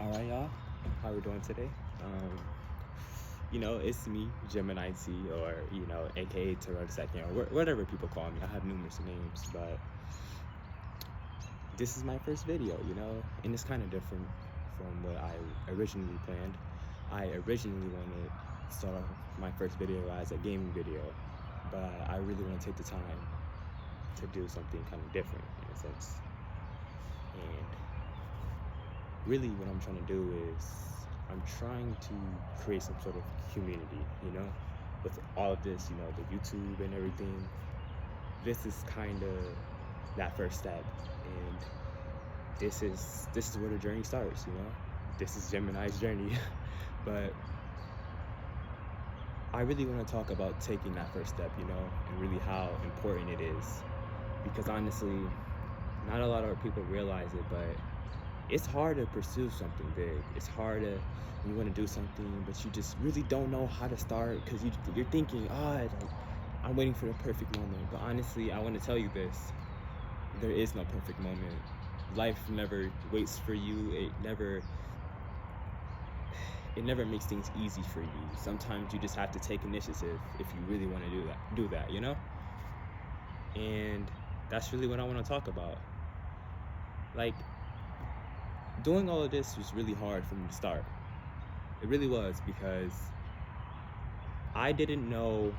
All right, y'all. How we doing today? It's me, Gemini T, or AKA Terrell II, or whatever people call me. I have numerous names, but this is my first video, and it's kind of different from what I originally planned. I originally wanted to start off my first video as a gaming video, but I really want to take the time to do something kind of different in a sense. And really what I'm trying to do is I'm trying to create some sort of community, with all of this, the YouTube and everything. This is kind of that first step, and this is where the journey starts, This is Gemini's journey. But I really want to talk about taking that first step, and really how important it is. Because honestly, not a lot of people realize it, but it's hard to pursue something big. It's hard to, you want to do something, but you just really don't know how to start because you're thinking, I'm waiting for the perfect moment. But honestly, I want to tell you this. There is no perfect moment. Life never waits for you. It never makes things easy for you. Sometimes you just have to take initiative if you really want to do that, And that's really what I want to talk about. Like, doing all of this was really hard for me to start. It really was, because I didn't know,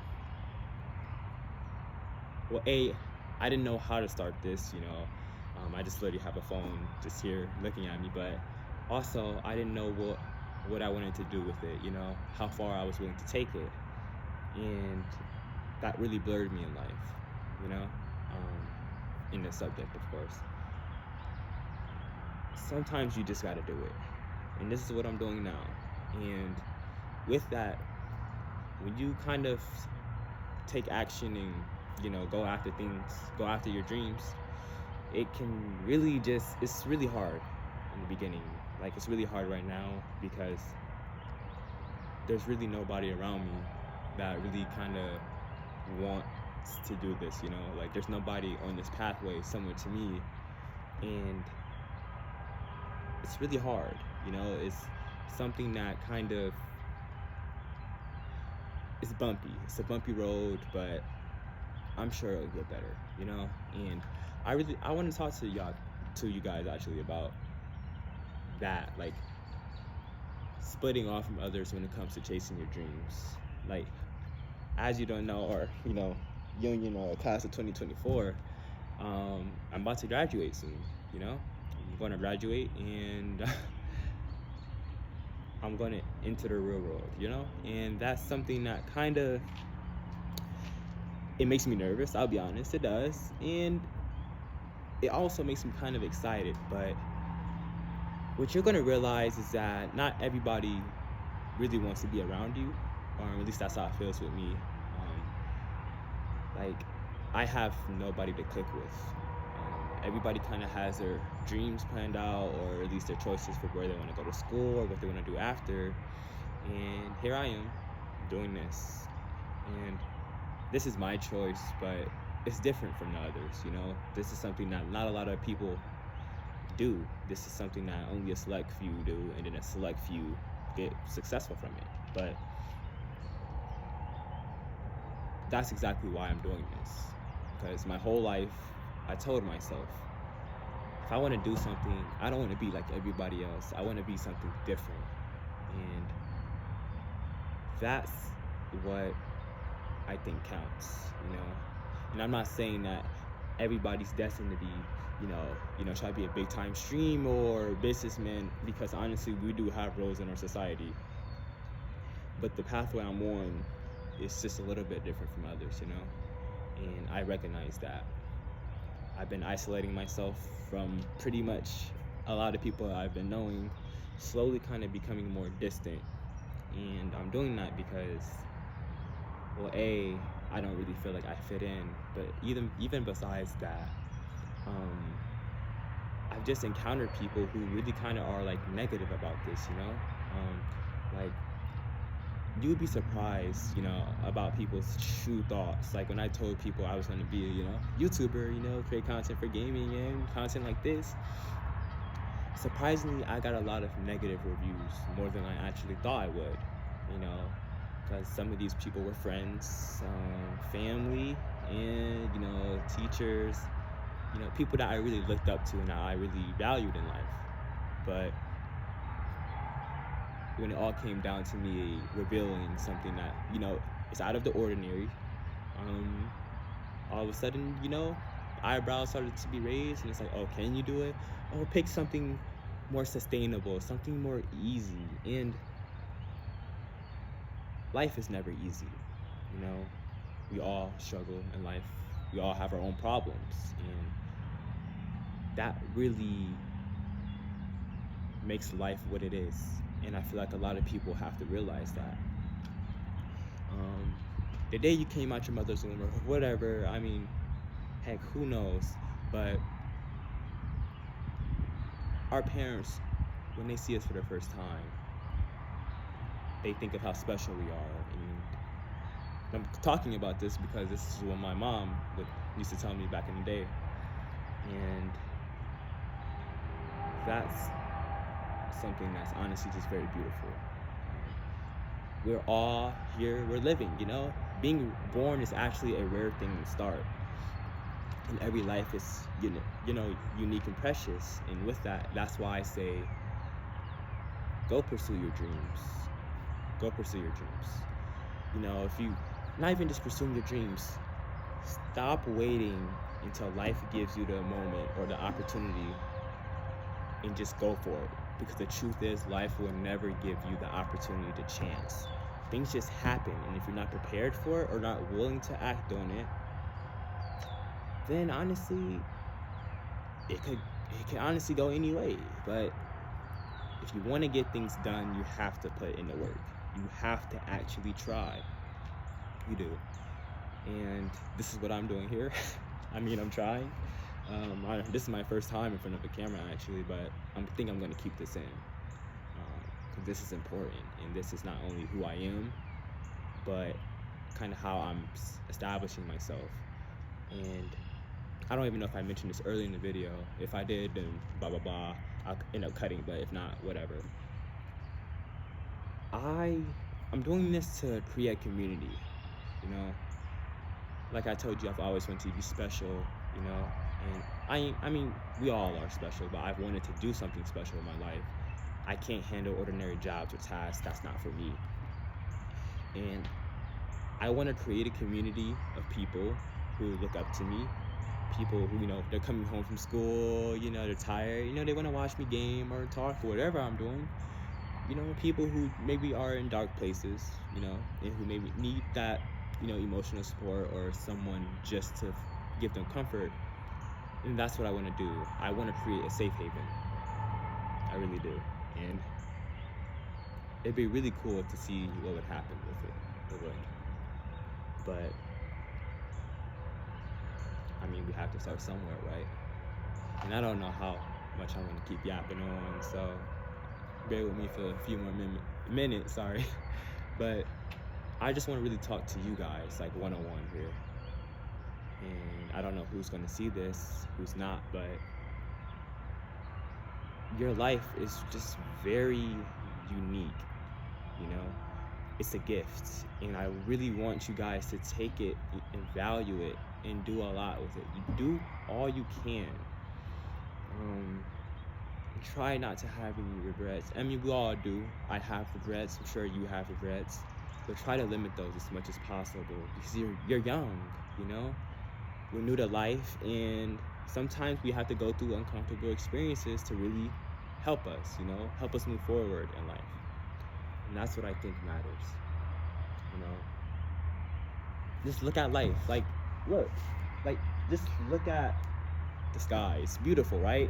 I didn't know how to start this, I just literally have a phone just here looking at me, but also I didn't know what I wanted to do with it, how far I was willing to take it. And that really blurred me in life, in the subject, of course. Sometimes you just gotta do it, and this is what I'm doing now. And with that, when you kind of take action and go after things, go after your dreams, it can really it's really hard in the beginning. Like, it's really hard right now because there's really nobody around me that really kind of wants to do this, like there's nobody on this pathway similar to me, and it's really hard, it's something that kind of, it's bumpy. It's a bumpy road, but I'm sure it'll get better, And I want to talk to you guys actually about that, like splitting off from others when it comes to chasing your dreams. Like, as you don't know, or union class of 2024, I'm about to graduate soon, I'm going to graduate, and I'm going to enter the real world, and that's something that kind of, it makes me nervous, I'll be honest, it does, and it also makes me kind of excited. But what you're going to realize is that not everybody really wants to be around you, or at least that's how it feels with me. Like, I have nobody to click with. Everybody kind of has their dreams planned out, or at least their choices for where they want to go to school or what they want to do after. And here I am doing this. And this is my choice, but it's different from the others, This is something that not a lot of people do. This is something that only a select few do, and then a select few get successful from it. But that's exactly why I'm doing this. Because my whole life, I told myself, if I want to do something, I don't want to be like everybody else. I want to be something different. And that's what I think counts, And I'm not saying that everybody's destined to be, try to be a big time stream or businessman, because honestly, we do have roles in our society. But the pathway I'm on is just a little bit different from others, And I recognize that. I've been isolating myself from pretty much a lot of people I've been knowing, slowly kind of becoming more distant. And I'm doing that because, well, I don't really feel like I fit in, but even besides that, I've just encountered people who really kind of are like negative about this, like, you would be surprised, about people's true thoughts. Like, when I told people I was going to be a, YouTuber, create content for gaming and content like this, surprisingly, I got a lot of negative reviews, more than I actually thought I would, you know, because some of these people were friends, family, and, you know, teachers, you know, people that I really looked up to and that I really valued in life. But when it all came down to me revealing something that, you know, is out of the ordinary, all of a sudden, you know, eyebrows started to be raised, and it's like, oh, can you do it? Oh, pick something more sustainable, something more easy. And life is never easy, you know. We all struggle in life. We all have our own problems, and that really makes life what it is. And I feel like a lot of people have to realize that. The day you came out your mother's womb or whatever, I mean, heck, who knows? But our parents, when they see us for the first time, they think of how special we are. And I'm talking about this because this is what my mom used to tell me back in the day. And that's something that's honestly just very beautiful. We're all here, we're living, you know? Being born is actually a rare thing to start. And every life is, you know, unique and precious. And with that, that's why I say, go pursue your dreams. Go pursue your dreams. You know, if you, not even just pursuing your dreams, stop waiting until life gives you the moment or the opportunity and just go for it. Because the truth is, life will never give you the opportunity to chance. Things just happen, and if you're not prepared for it or not willing to act on it, then honestly, it can honestly go any way. But if you want to get things done, you have to put in the work. You have to actually try. You do. And this is what I'm doing here. I mean, I'm trying. This is my first time in front of a camera, actually, but I think I'm going to keep this in. Because this is important, and this is not only who I am, but kind of how I'm establishing myself. And I don't even know if I mentioned this early in the video. If I did, then blah, blah, blah. I'll end up cutting, but if not, whatever. I'm doing this to create community, you know? Like I told you, I've always wanted to be special, you know? And I mean, we all are special, but I've wanted to do something special in my life. I can't handle ordinary jobs or tasks. That's not for me. And I want to create a community of people who look up to me. People who, you know, they're coming home from school, you know, they're tired, you know, they want to watch me game or talk or whatever I'm doing. You know, people who maybe are in dark places, you know, and who maybe need that, you know, emotional support or someone just to give them comfort. And that's what I want to do. I want to create a safe haven. I really do. And it'd be really cool to see what would happen with it. It would. But I mean, we have to start somewhere, right? And I don't know how much I want to keep yapping on, so bear with me for a few more minutes, sorry. But I just want to really talk to you guys, like one-on-one here. And I don't know who's going to see this, who's not, but your life is just very unique, you know? It's a gift, and I really want you guys to take it and value it and do a lot with it. You do all you can. Try not to have any regrets. I mean, we all do. I have regrets. I'm sure you have regrets. But try to limit those as much as possible because you're young, you know? We're new to life, and sometimes we have to go through uncomfortable experiences to really help us, you know? Help us move forward in life. And that's what I think matters, you know? Just look at life. Like, look. Like, just look at the sky. It's beautiful, right?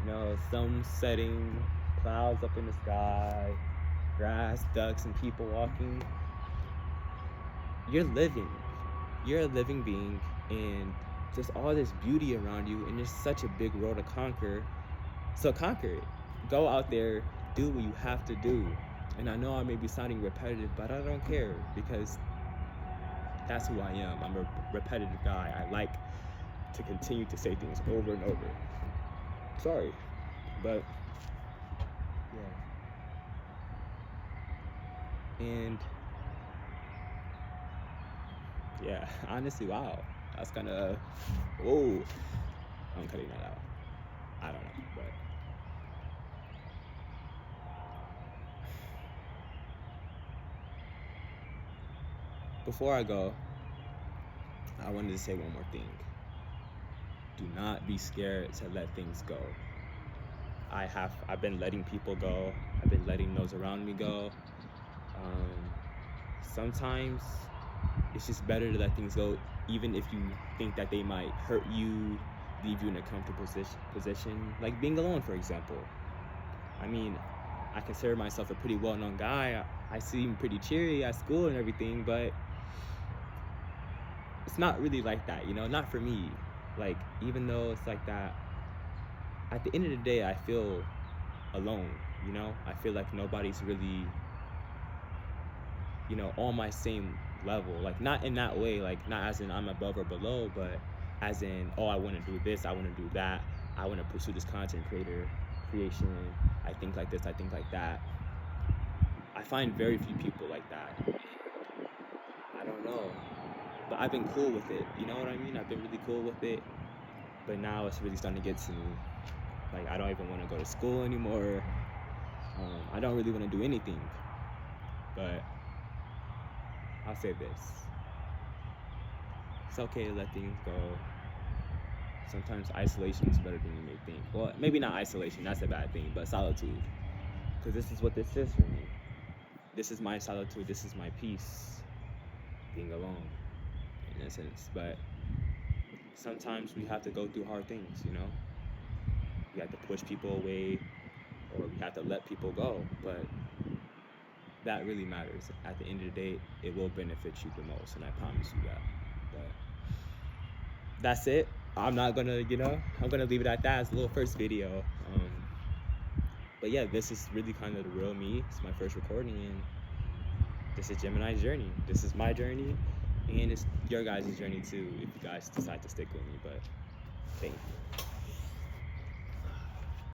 You know, sun setting, clouds up in the sky, grass, ducks, and people walking. You're living. You're a living being, and just all this beauty around you, and there's such a big world to conquer. So conquer it. Go out there, do what you have to do. And I know I may be sounding repetitive, but I don't care because that's who I am. I'm a repetitive guy. I like to continue to say things over and over. Sorry, but Yeah. And yeah, honestly, wow, that's kind of, whoa, I'm cutting that out. I don't know, but before I go, I wanted to say one more thing. Do not be scared to let things go. I've been letting people go. I've been letting those around me go. Sometimes it's just better to let things go, even if you think that they might hurt you, leave you in a comfortable position. Like being alone, for example. I mean, I consider myself a pretty well-known guy. I seem pretty cheery at school and everything, but it's not really like that, you know? Not for me. Like, even though it's like that, at the end of the day, I feel alone, you know? I feel like nobody's really, you know, on my same level. Like, not in that way, like, not as in I'm above or below, but as in, oh, I want to do this, I want to do that, I want to pursue this content creation, I think like this, I think like that. I find very few people like that. I don't know, but I've been cool with it, you know what I mean? I've been really cool with it, but now it's really starting to get to me. Like, I don't even want to go to school anymore. I don't really want to do anything, but I'll say this. It's okay to let things go. Sometimes isolation is better than you may think. Well, maybe not isolation, that's a bad thing, but solitude. Because this is what this is for me. This is my solitude, this is my peace. Being alone, in a sense. But sometimes we have to go through hard things, you know? We have to push people away, or we have to let people go. But that really matters. At the end of the day, it will benefit you the most, and I promise you that. But that's it. I'm not gonna, you know, I'm gonna leave it at that. It's a little first video. But yeah, this is really kind of the real me. It's my first recording, and this is Gemini's journey. This is my journey, and it's your guys' journey too, if you guys decide to stick with me. But thank you.